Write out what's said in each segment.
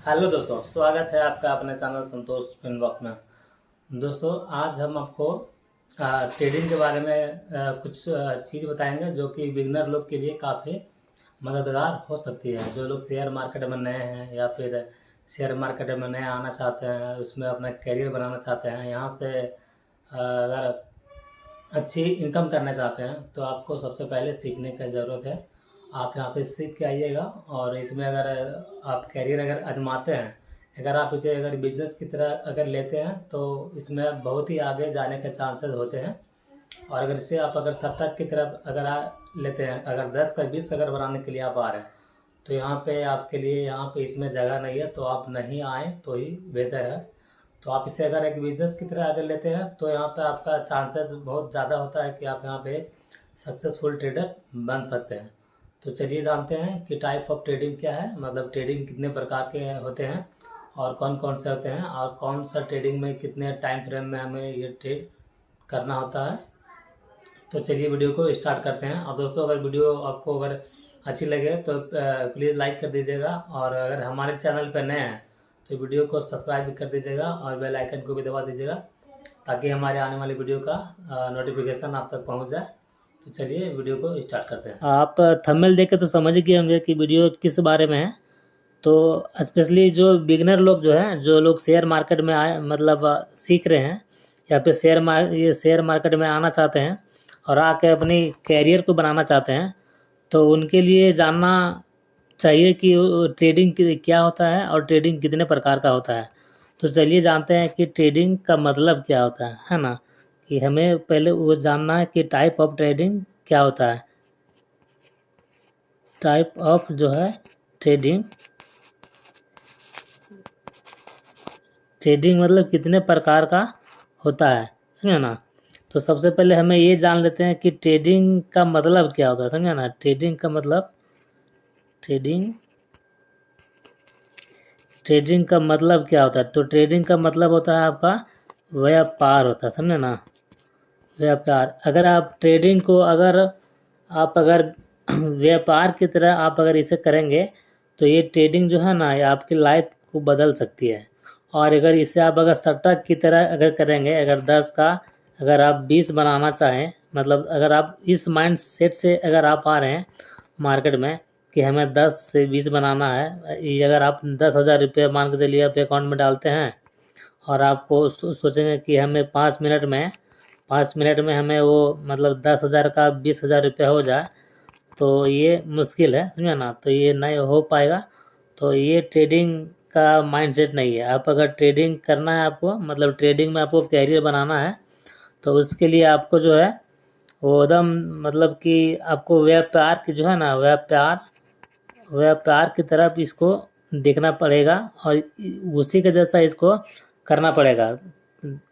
Hello दोस्तों, स्वागत है आपका अपने चैनल संतोष फिनबॉक्स में। दोस्तों, आज हम आपको ट्रेडिंग के बारे में कुछ चीज़ बताएंगे जो कि बिगनर लोग के लिए काफ़ी मददगार हो सकती है। जो लोग शेयर मार्केट में नए हैं या फिर शेयर मार्केट में नए आना चाहते हैं, उसमें अपना करियर बनाना चाहते हैं, यहाँ से अगर अच्छी इनकम करना चाहते हैं तो आपको सबसे पहले सीखने की ज़रूरत है। आप यहाँ पे सीख के आइएगा और इसमें अगर आप कैरियर अगर आजमाते हैं, अगर आप इसे अगर बिजनेस की तरह अगर लेते हैं तो इसमें बहुत ही आगे जाने के चांसेस होते हैं। और अगर इसे आप अगर सट्टा की तरफ अगर लेते हैं, अगर 10 का 20 अगर बनाने के लिए आप आ रहे हैं तो यहाँ पे आपके लिए यहाँ पे इसमें जगह नहीं है, तो आप नहीं आए तो ही बेहतर है। तो आप इसे अगर एक बिज़नेस की तरह अगर लेते हैं तो यहाँ पे आपका चांसेस बहुत ज़्यादा होता है कि आप यहाँ पे सक्सेसफुल ट्रेडर बन सकते हैं। तो चलिए जानते हैं कि टाइप ऑफ ट्रेडिंग क्या है, मतलब ट्रेडिंग कितने प्रकार के होते हैं और कौन कौन से होते हैं और कौन सा ट्रेडिंग में कितने टाइम फ्रेम में हमें ये ट्रेड करना होता है। तो चलिए वीडियो को स्टार्ट करते हैं। और दोस्तों, अगर वीडियो आपको अगर अच्छी लगे तो प्लीज़ लाइक कर दीजिएगा, और अगर हमारे चैनल पर नए हैं तो वीडियो को सब्सक्राइब भी कर दीजिएगा और बेल आइकन को भी दबा दीजिएगा ताकि हमारे आने वाली वीडियो का नोटिफिकेशन आप तक पहुंच जाए। तो चलिए वीडियो को स्टार्ट करते हैं। आप थंबनेल देख के तो समझ गए होंगे कि वीडियो किस बारे में है। तो स्पेशली जो बिगनर लोग जो हैं, जो लोग शेयर मार्केट में आए मतलब सीख रहे हैं या फिर शेयर मार्केट में आना चाहते हैं और आके अपनी कैरियर को बनाना चाहते हैं, तो उनके लिए जानना चाहिए कि ट्रेडिंग क्या होता है और ट्रेडिंग कितने प्रकार का होता है। तो चलिए जानते हैं कि ट्रेडिंग का मतलब क्या होता है ना। कि हमें पहले वो जानना है कि टाइप ऑफ ट्रेडिंग क्या होता है। टाइप ऑफ जो है ट्रेडिंग मतलब कितने प्रकार का होता है, समझे ना। तो सबसे पहले हमें ये जान लेते हैं कि ट्रेडिंग का मतलब क्या होता है, समझे ना। ट्रेडिंग का मतलब ट्रेडिंग का मतलब क्या होता है। तो ट्रेडिंग का मतलब होता है आपका व्यापार होता है, समझे ना। व्यापार। अगर आप ट्रेडिंग को अगर व्यापार की तरह आप अगर इसे करेंगे तो ये ट्रेडिंग जो है ना, ये आपकी लाइफ को बदल सकती है। और अगर इसे आप अगर सट्टा की तरह अगर करेंगे, अगर 10 का अगर आप 20 बनाना चाहें, मतलब अगर आप इस माइंड सेट से अगर आप आ रहे हैं मार्केट में कि हमें 10 से 20 बनाना है, ये अगर आप 10,000 रुपये मान के चलिए आप अकाउंट में डालते हैं और आपको सोचेंगे कि हमें 5 मिनट में हमें वो मतलब 10,000 का 20,000 रुपया हो जाए, तो ये मुश्किल है, समझे ना। तो ये नहीं हो पाएगा। तो ये ट्रेडिंग का माइंडसेट नहीं है। आप अगर ट्रेडिंग करना है आपको, मतलब ट्रेडिंग में आपको कैरियर बनाना है, तो उसके लिए आपको जो है वो एकदम मतलब कि आपको व्यापार की जो है ना, व्यापार की तरफ इसको देखना पड़ेगा और उसी के जैसा इसको करना पड़ेगा।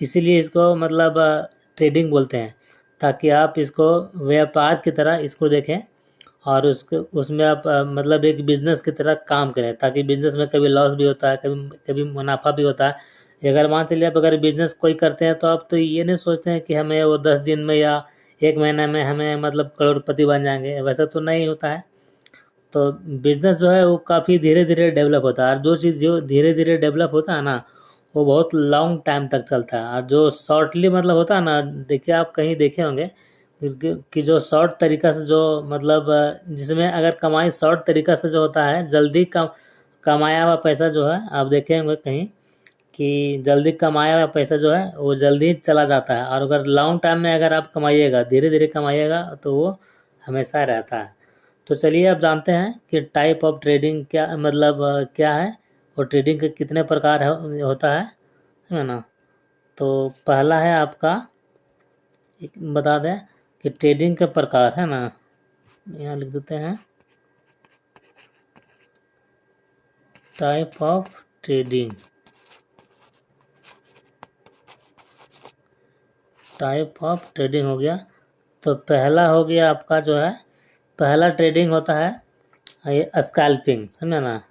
इसीलिए इसको मतलब ट्रेडिंग बोलते हैं, ताकि आप इसको व्यापार की तरह इसको देखें और उसमें आप मतलब एक बिजनेस की तरह काम करें, ताकि बिजनेस में कभी लॉस भी होता है, कभी कभी मुनाफा भी होता है। अगर मान चलिए आप अगर बिजनेस कोई करते हैं तो आप तो ये नहीं सोचते हैं कि हमें वो 10 दिन में या 1 महीने में हमें मतलब करोड़पति बन जाएंगे, वैसा तो नहीं होता है। तो बिजनेस जो है वो काफ़ी धीरे धीरे डेवलप होता है, और जो चीज़ जो धीरे धीरे डेवलप होता है ना, वो बहुत लॉन्ग टाइम तक चलता है। और जो शॉर्टली मतलब होता है ना, देखिए आप कहीं देखे होंगे कि जो शॉर्ट तरीका से जो मतलब जिसमें अगर कमाई शॉर्ट तरीका से जो होता है, जल्दी कमाया हुआ पैसा जो है, आप देखे होंगे कहीं कि जल्दी कमाया हुआ पैसा जो है वो जल्दी चला जाता है। और अगर लॉन्ग टाइम में अगर आप कमाइएगा, धीरे धीरे कमाइएगा, तो वो हमेशा रहता है। तो चलिए अब जानते हैं कि टाइप ऑफ ट्रेडिंग क्या मतलब क्या है और ट्रेडिंग के कितने प्रकार होता है ना। तो पहला है आपका, बता दें कि ट्रेडिंग के प्रकार है ना, यहाँ लिख देते हैं type of trading. Type of trading हो गया। तो पहला हो गया आपका जो है, पहला ट्रेडिंग होता है ये स्कैल्पिंग, समझे ना।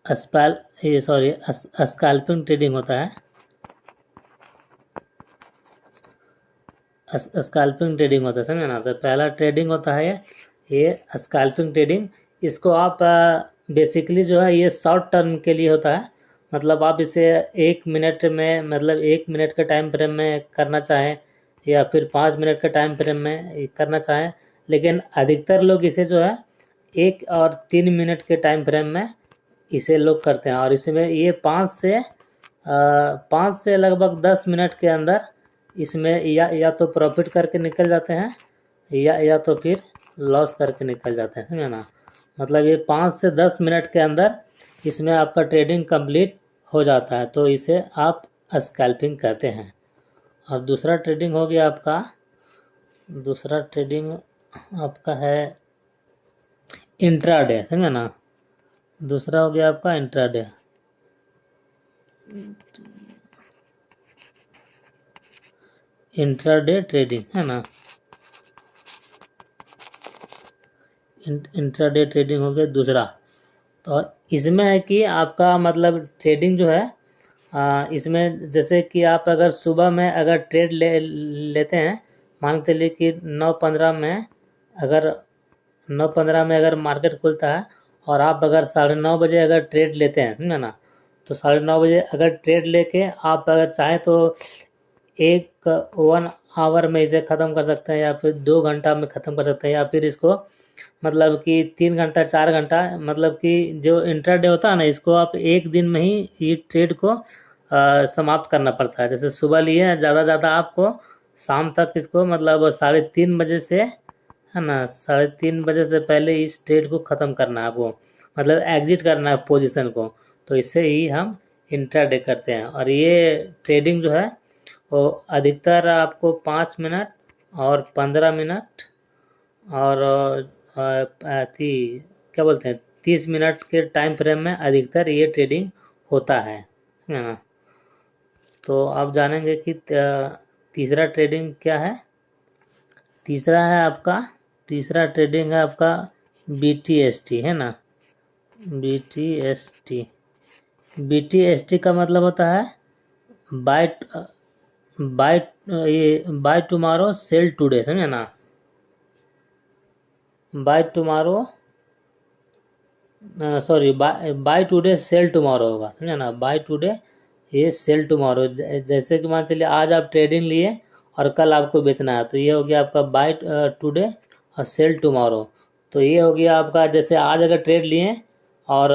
स्कैल्पिंग ट्रेडिंग होता है। स्कैल्पिंग ट्रेडिंग होता है, समझे ना। तो पहला ट्रेडिंग होता है ये स्कैल्पिंग ट्रेडिंग, इसको आप बेसिकली जो है ये शॉर्ट टर्म के लिए होता है। मतलब आप इसे 1 मिनट में, मतलब 1 मिनट के टाइम फ्रेम में करना चाहें या फिर 5 मिनट के टाइम फ्रेम में करना चाहें, लेकिन अधिकतर लोग इसे जो है 1 और 3 मिनट के टाइम फ्रेम में इसे लोग करते हैं। और इसमें ये 5 से लगभग 10 मिनट के अंदर इसमें या तो प्रॉफिट करके निकल जाते हैं या तो फिर लॉस करके निकल जाते हैं, समझे ना। मतलब ये 5 से 10 मिनट के अंदर इसमें आपका ट्रेडिंग कंप्लीट हो जाता है, तो इसे आप स्कैल्पिंग कहते हैं। और दूसरा ट्रेडिंग हो गया आपका, दूसरा ट्रेडिंग आपका है इंट्राडे, समझे ना। दूसरा हो गया आपका इंट्राडे। इंट्राडे ट्रेडिंग है ना, इंट्राडे ट्रेडिंग हो गया दूसरा। तो इसमें है कि आपका मतलब ट्रेडिंग जो है इसमें जैसे कि आप अगर सुबह में अगर ट्रेड लेते हैं, मान के चलिए कि 9:15 में, अगर 9:15 में अगर मार्केट खुलता है और आप अगर 9:30 बजे अगर ट्रेड लेते हैं, समझे ना, तो 9:30 बजे अगर ट्रेड लेके आप अगर चाहें तो 1 आवर में इसे ख़त्म कर सकते हैं, या फिर 2 घंटा में ख़त्म कर सकते हैं, या फिर इसको मतलब कि 3 घंटा 4 घंटा, मतलब कि जो इंट्राडे होता है ना, इसको आप एक दिन में ही ये ट्रेड को समाप्त करना पड़ता है। जैसे सुबह लिए ज़्यादा आपको शाम तक इसको मतलब 3:30 बजे से, है ना, 3:30 बजे से पहले इस ट्रेड को ख़त्म करना है आपको, मतलब एग्जिट करना है पोजीशन को। तो इससे ही हम इंट्राडे करते हैं। और ये ट्रेडिंग जो है वो अधिकतर आपको 5 मिनट और 15 मिनट और क्या बोलते हैं 30 मिनट के टाइम फ्रेम में अधिकतर ये ट्रेडिंग होता है ना। तो आप जानेंगे कि तीसरा ट्रेडिंग क्या है। तीसरा ट्रेडिंग है आपका BTST, है ना, BTST का मतलब होता है बाय टुमारो सेल टुडे, समझे ना। Buy tomorrow, sorry, buy today sale tomorrow होगा, समझे ना। बाय टुडे ये सेल टुमारो, जैसे कि मान चलिए आज आप ट्रेडिंग लिए और कल आपको बेचना है, तो ये हो गया आपका बाय टुडे और सेल टुमारो। तो ये हो गया आपका, जैसे आज अगर ट्रेड लिए और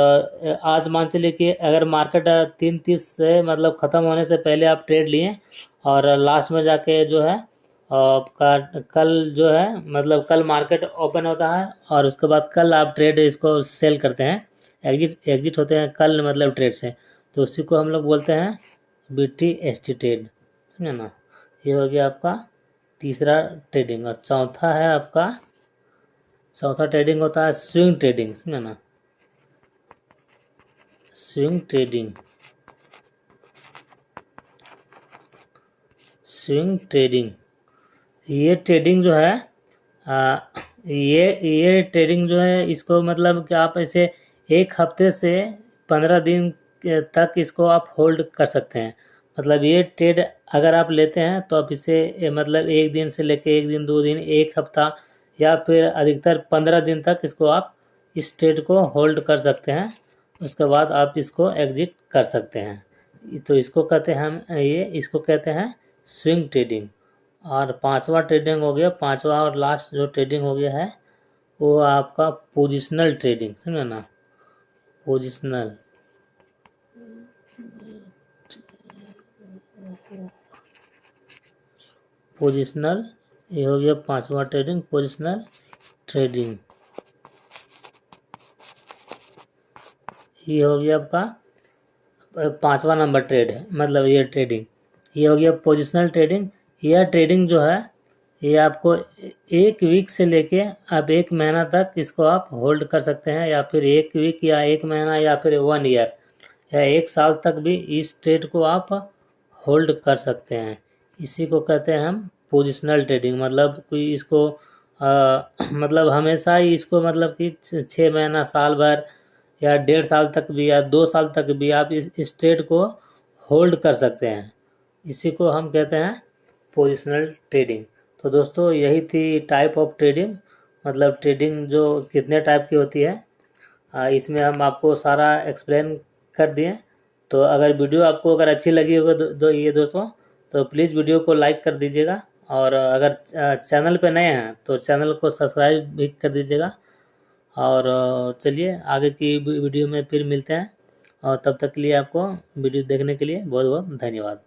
आज मान चलिए कि अगर मार्केट 3:30 से मतलब ख़त्म होने से पहले आप ट्रेड लिए और लास्ट में जाके जो है आपका कल जो है, मतलब कल मार्केट ओपन होता है और उसके बाद कल आप ट्रेड इसको सेल करते हैं, एग्जिट होते हैं कल मतलब ट्रेड से, तो उसी को हम लोग बोलते हैं BTST ट्रेड, समझे ना। ये हो गया आपका तीसरा ट्रेडिंग। और चौथा ट्रेडिंग होता है स्विंग ट्रेडिंग, समझे ना। स्विंग ट्रेडिंग ये ट्रेडिंग जो है ये ट्रेडिंग जो है, इसको मतलब कि आप ऐसे 1 हफ्ते से 15 दिन तक इसको आप होल्ड कर सकते हैं। मतलब ये ट्रेड अगर आप लेते हैं तो आप इसे मतलब 1 दिन से लेके 1 दिन 2 दिन 1 हफ्ता या फिर अधिकतर 15 दिन तक इसको आप इस ट्रेड को होल्ड कर सकते हैं। उसके बाद आप इसको एग्जिट कर सकते हैं। तो इसको कहते हैं इसको कहते हैं स्विंग ट्रेडिंग। और पांचवा ट्रेडिंग हो गया, पांचवा और लास्ट जो ट्रेडिंग हो गया है वो आपका पोजिशनल ट्रेडिंग, समझे ना। पोजिशनल ये हो गया पांचवा ट्रेडिंग, पोजिशनल ट्रेडिंग। ये हो गया आपका 5वां नंबर ट्रेड है, मतलब ये ट्रेडिंग। ये हो गया पोजिशनल ट्रेडिंग। यह ट्रेडिंग जो है ये आपको 1 वीक से लेके आप 1 महीना तक इसको आप होल्ड कर सकते हैं, या फिर 1 वीक या 1 महीना या फिर 1 ईयर या 1 साल तक भी इस ट्रेड को आप होल्ड कर सकते हैं। इसी को कहते हैं हम पोजिशनल ट्रेडिंग। मतलब कोई इसको मतलब हमेशा ही इसको मतलब कि 6 महीना साल भर या 1.5 साल तक भी या 2 साल तक भी आप इस ट्रेड को होल्ड कर सकते हैं। इसी को हम कहते हैं पोजिशनल ट्रेडिंग। तो दोस्तों यही थी टाइप ऑफ ट्रेडिंग, मतलब ट्रेडिंग जो कितने टाइप की होती है, इसमें हम आपको सारा एक्सप्लेन कर दिए। तो अगर वीडियो आपको अगर अच्छी लगी होगी दोस्तों, तो प्लीज़ वीडियो को लाइक कर दीजिएगा। और अगर चैनल पे नए हैं तो चैनल को सब्सक्राइब भी कर दीजिएगा। और चलिए आगे की वीडियो में फिर मिलते हैं, और तब तक के लिए आपको वीडियो देखने के लिए बहुत बहुत धन्यवाद।